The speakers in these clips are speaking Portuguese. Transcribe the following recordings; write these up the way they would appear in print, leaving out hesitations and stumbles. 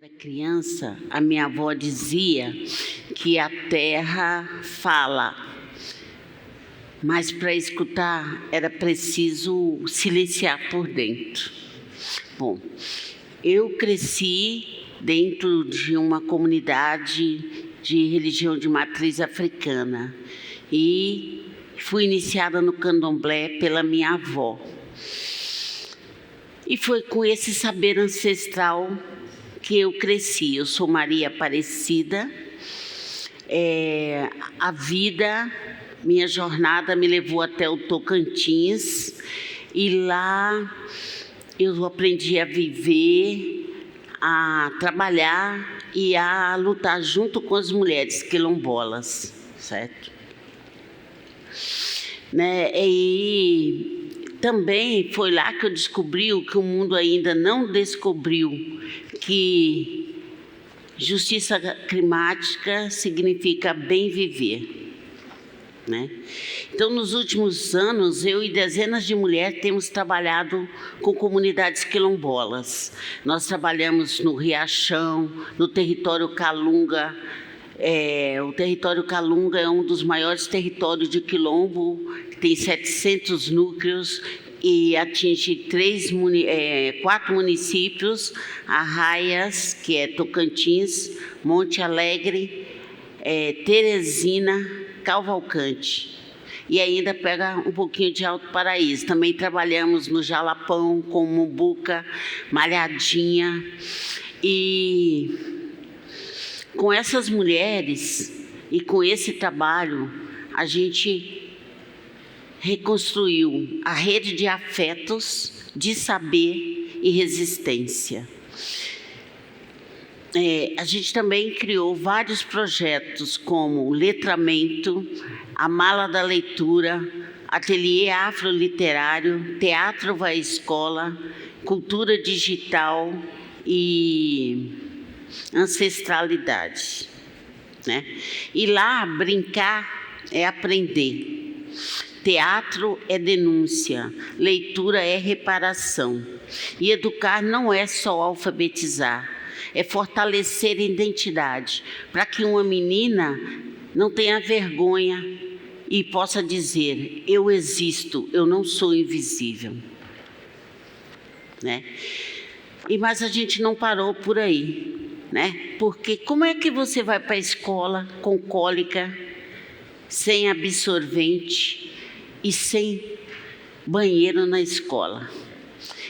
Era criança, a minha avó dizia que a terra fala, mas para escutar era preciso silenciar por dentro. Bom, eu cresci dentro de uma comunidade de religião de matriz africana e fui iniciada no candomblé pela minha avó. E foi com esse saber ancestral que eu cresci. Eu sou Maria Aparecida. A vida, minha jornada me levou até o Tocantins e lá eu aprendi a viver, a trabalhar e a lutar junto com as mulheres quilombolas, certo? E também foi lá que eu descobri o que o mundo ainda não descobriu, que justiça climática significa bem viver, né? Então, nos últimos anos, eu e dezenas de mulheres temos trabalhado com comunidades quilombolas. Nós trabalhamos no Riachão, no território Calunga. O território Calunga é um dos maiores territórios de quilombo, tem 700 núcleos e atinge 4 municípios: Arraias, que é Tocantins, Monte Alegre, Teresina, Cavalcante. E ainda pega um pouquinho de Alto Paraíso. Também trabalhamos no Jalapão, com Mumbuca, Malhadinha. E com essas mulheres e com esse trabalho, a gente reconstruiu a rede de afetos, de saber e resistência. A gente também criou vários projetos como Letramento, a Mala da Leitura, Ateliê Afroliterário, Teatro Vai Escola, Cultura Digital e Ancestralidade, né? E lá, brincar é aprender. Teatro é denúncia, leitura é reparação. E educar não é só alfabetizar, é fortalecer a identidade, para que uma menina não tenha vergonha e possa dizer: eu existo, eu não sou invisível, né? Mas a gente não parou por aí, né? Porque como é que você vai para a escola com cólica, sem absorvente e sem banheiro na escola?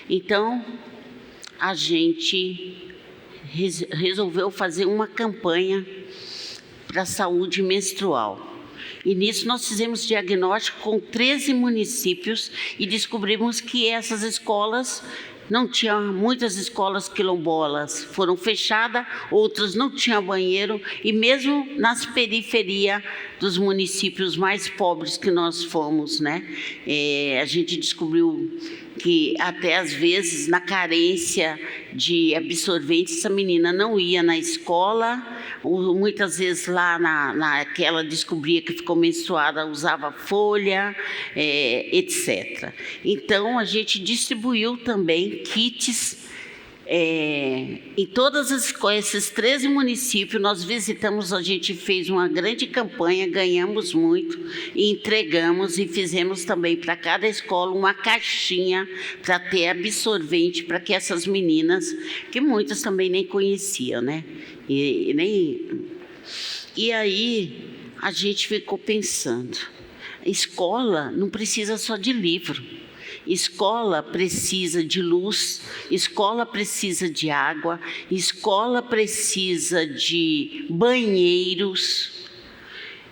Então, a gente resolveu fazer uma campanha para a saúde menstrual. E nisso nós fizemos diagnóstico com 13 municípios e descobrimos que essas escolas não tinham, muitas escolas quilombolas foram fechadas, outras não tinham banheiro, e mesmo nas periferias dos municípios mais pobres que nós fomos, né? A gente descobriu que até às vezes, na carência de absorventes, essa menina não ia na escola, ou muitas vezes lá que ela descobria que ficou menstruada, usava folha, etc. Então, a gente distribuiu também kits em todas esses 13 municípios. Nós visitamos, a gente fez uma grande campanha, ganhamos muito, e entregamos e fizemos também para cada escola uma caixinha para ter absorvente para que essas meninas, que muitas também nem conheciam, né? E aí a gente ficou pensando: escola não precisa só de livro. Escola precisa de luz, escola precisa de água, escola precisa de banheiros,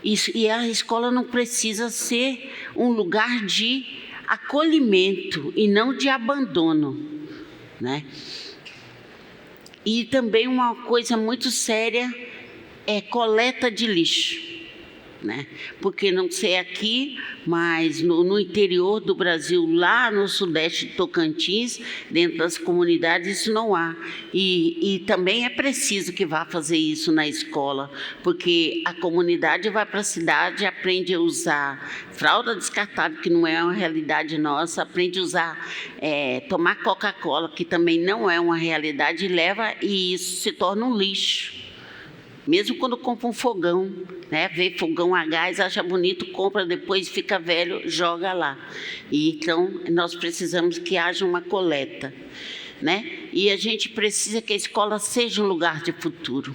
e a escola não precisa ser um lugar de acolhimento e não de abandono, né? E também uma coisa muito séria é coleta de lixo. né? Porque não sei aqui, mas no interior do Brasil, lá no sudeste de Tocantins, dentro das comunidades, isso não há. E também é preciso que vá fazer isso na escola, porque a comunidade vai para a cidade, aprende a usar fralda descartável, que não é uma realidade nossa, aprende a usar, tomar Coca-Cola, que também não é uma realidade, e isso se torna um lixo. Mesmo quando compra um fogão, né? Vê fogão a gás, acha bonito, compra, depois fica velho, joga lá. E então, nós precisamos que haja uma coleta, né? E a gente precisa que a escola seja um lugar de futuro,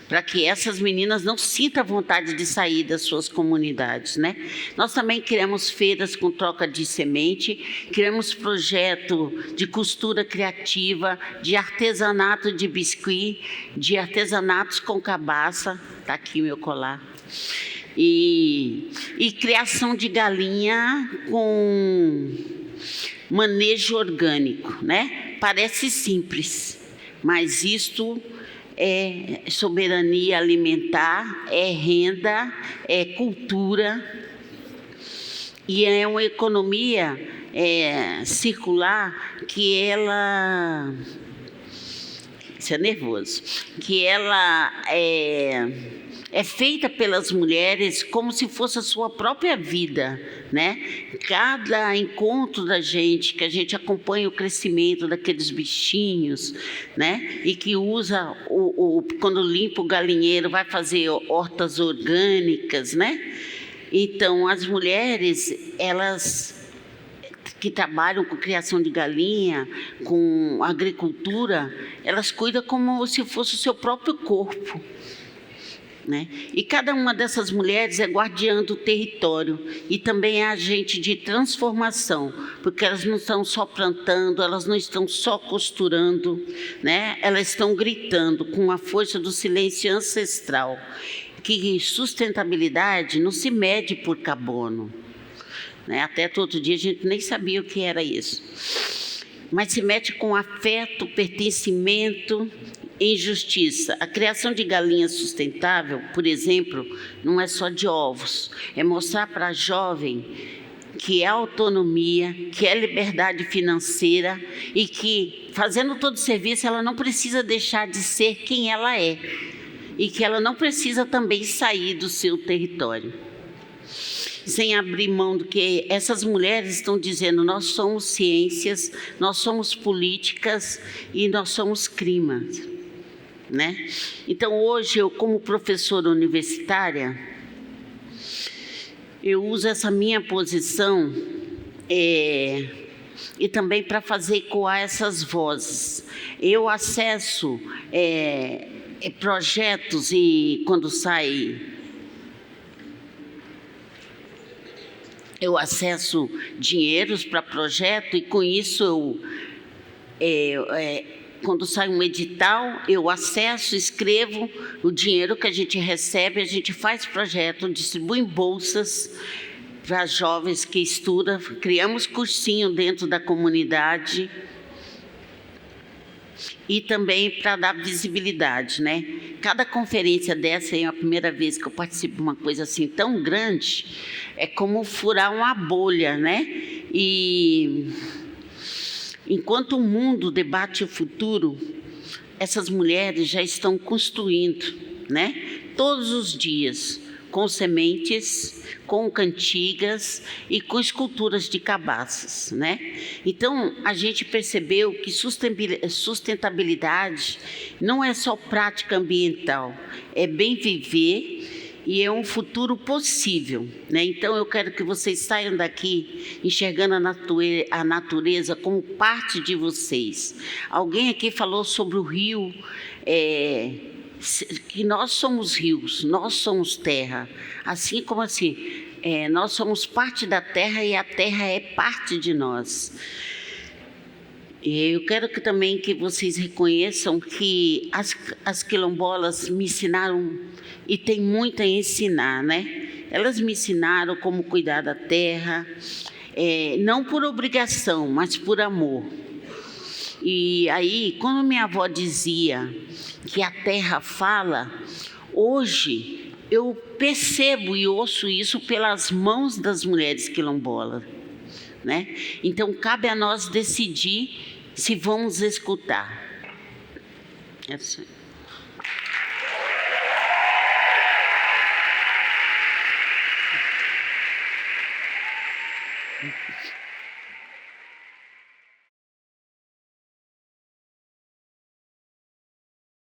para que essas meninas não sintam vontade de sair das suas comunidades, né? Nós também criamos feiras com troca de semente, criamos projeto de costura criativa, de artesanato de biscuit, de artesanatos com cabaça, está aqui meu colar, e criação de galinha com manejo orgânico, né? Parece simples, mas isto é soberania alimentar, é renda, é cultura, e é uma economia circular que ela... Isso é nervoso. Que ela é feita pelas mulheres como se fosse a sua própria vida, né? Cada encontro da gente, que a gente acompanha o crescimento daqueles bichinhos, né? E que usa, quando limpa o galinheiro, vai fazer hortas orgânicas, né? Então, as mulheres, elas que trabalham com criação de galinha, com agricultura, elas cuidam como se fosse o seu próprio corpo, né? E cada uma dessas mulheres é guardiã do território e também é agente de transformação, porque elas não estão só plantando, elas não estão só costurando, né? Elas estão gritando com a força do silêncio ancestral, que sustentabilidade não se mede por carbono, né? Até todo dia a gente nem sabia o que era isso, mas se mete com afeto, pertencimento em justiça. A criação de galinha sustentável, por exemplo, não é só de ovos, é mostrar para a jovem que é autonomia, que é liberdade financeira e que, fazendo todo o serviço, ela não precisa deixar de ser quem ela é e que ela não precisa também sair do seu território. Sem abrir mão do que essas mulheres estão dizendo, nós somos ciências, nós somos políticas e nós somos climas, né? Então, hoje, eu como professora universitária, eu uso essa minha posição e também para fazer ecoar essas vozes. Eu acesso projetos e quando sai... Eu acesso dinheiros para projeto e com isso quando sai um edital, eu acesso, escrevo o dinheiro que a gente recebe, a gente faz projeto, distribui bolsas para jovens que estudam, criamos cursinho dentro da comunidade e também para dar visibilidade, né? Cada conferência dessa, é a primeira vez que eu participo de uma coisa assim tão grande, é como furar uma bolha, né? E enquanto o mundo debate o futuro, essas mulheres já estão construindo, né? Todos os dias, com sementes, com cantigas e com esculturas de cabaças, né? Então, a gente percebeu que sustentabilidade não é só prática ambiental, é bem viver e é um futuro possível, né? Então, eu quero que vocês saiam daqui enxergando a natureza como parte de vocês. Alguém aqui falou sobre o rio, que nós somos rios, nós somos terra, assim como assim, nós somos parte da terra e a terra é parte de nós. E eu quero também que vocês reconheçam que as quilombolas me ensinaram, e tem muito a ensinar, né? Elas me ensinaram como cuidar da terra, não por obrigação, mas por amor. E aí, quando minha avó dizia que a terra fala, hoje eu percebo e ouço isso pelas mãos das mulheres quilombolas, né? Então, cabe a nós decidir se vamos escutar. Essa.